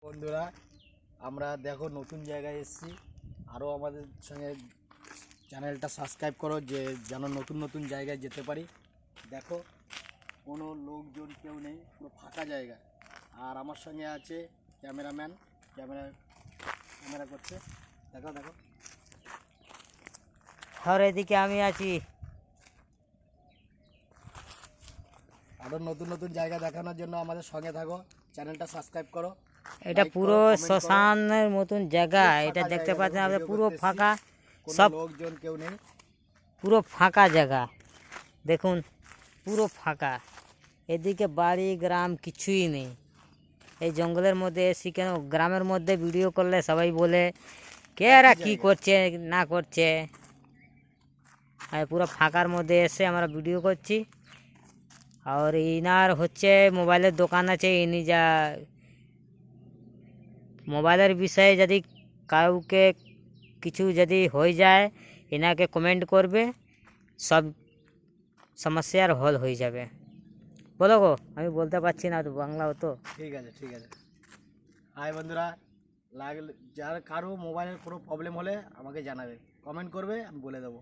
বন্ধুরা, আমরা দেখো নতুন জায়গায় এসেছি। আরও আমাদের সঙ্গে চ্যানেলটা সাবস্ক্রাইব করো যেন নতুন নতুন জায়গায় যেতে পারি। দেখো কোনো লোকজন কেউ নেই, পুরো ফাঁকা জায়গা। আর আমার সঙ্গে আছে ক্যামেরাম্যান, ক্যামেরা করছে। দেখো দেখো, আর এদিকে আমি আছি। আরও নতুন নতুন জায়গা দেখানোর জন্য আমাদের সঙ্গে থাকো, চ্যানেলটা সাবস্ক্রাইব করো। এটা লাইক পুরো করো, কমেন্ট করো। শ্মশানের মতন জায়গা। পুরো এটা ফাঁকা দেখতে জায়গা, পাচ্ছেন দেখো আপনি, ভিডিও পুরো করতে এসেছি, ফাঁকা, কোনো সব লোকজন কেউ নেই। পুরো ফাঁকা জায়গা। দেখুন পুরো ফাঁকা, এদিকে বাড়ি গ্রাম কিছুই নেই। এই জঙ্গলের মধ্যে এসি কেন, গ্রামের মধ্যে ভিডিও করলে সবাই বলে কে এরা কী করছে না করছে। আর পুরো ফাঁকার মধ্যে এসে আমরা ভিডিও করছি। আর ইনার হচ্ছে মোবাইলের দোকান আছে। ইনি যা মোবাইলের বিষয়ে যদি কাউকে কিছু যদি হয়ে যায়, এনাকে কমেন্ট করবে, সব সমস্যার হল হয়ে যাবে। বলো গো, আমি বলতে পারছি না তো বাংলা হতো। ঠিক আছে ঠিক আছে। হাই বন্ধুরা, লাগলে যার কারো মোবাইলের কোনো প্রবলেম হলে আমাকে জানাবে, কমেন্ট করবে, আমি বলে দেবো।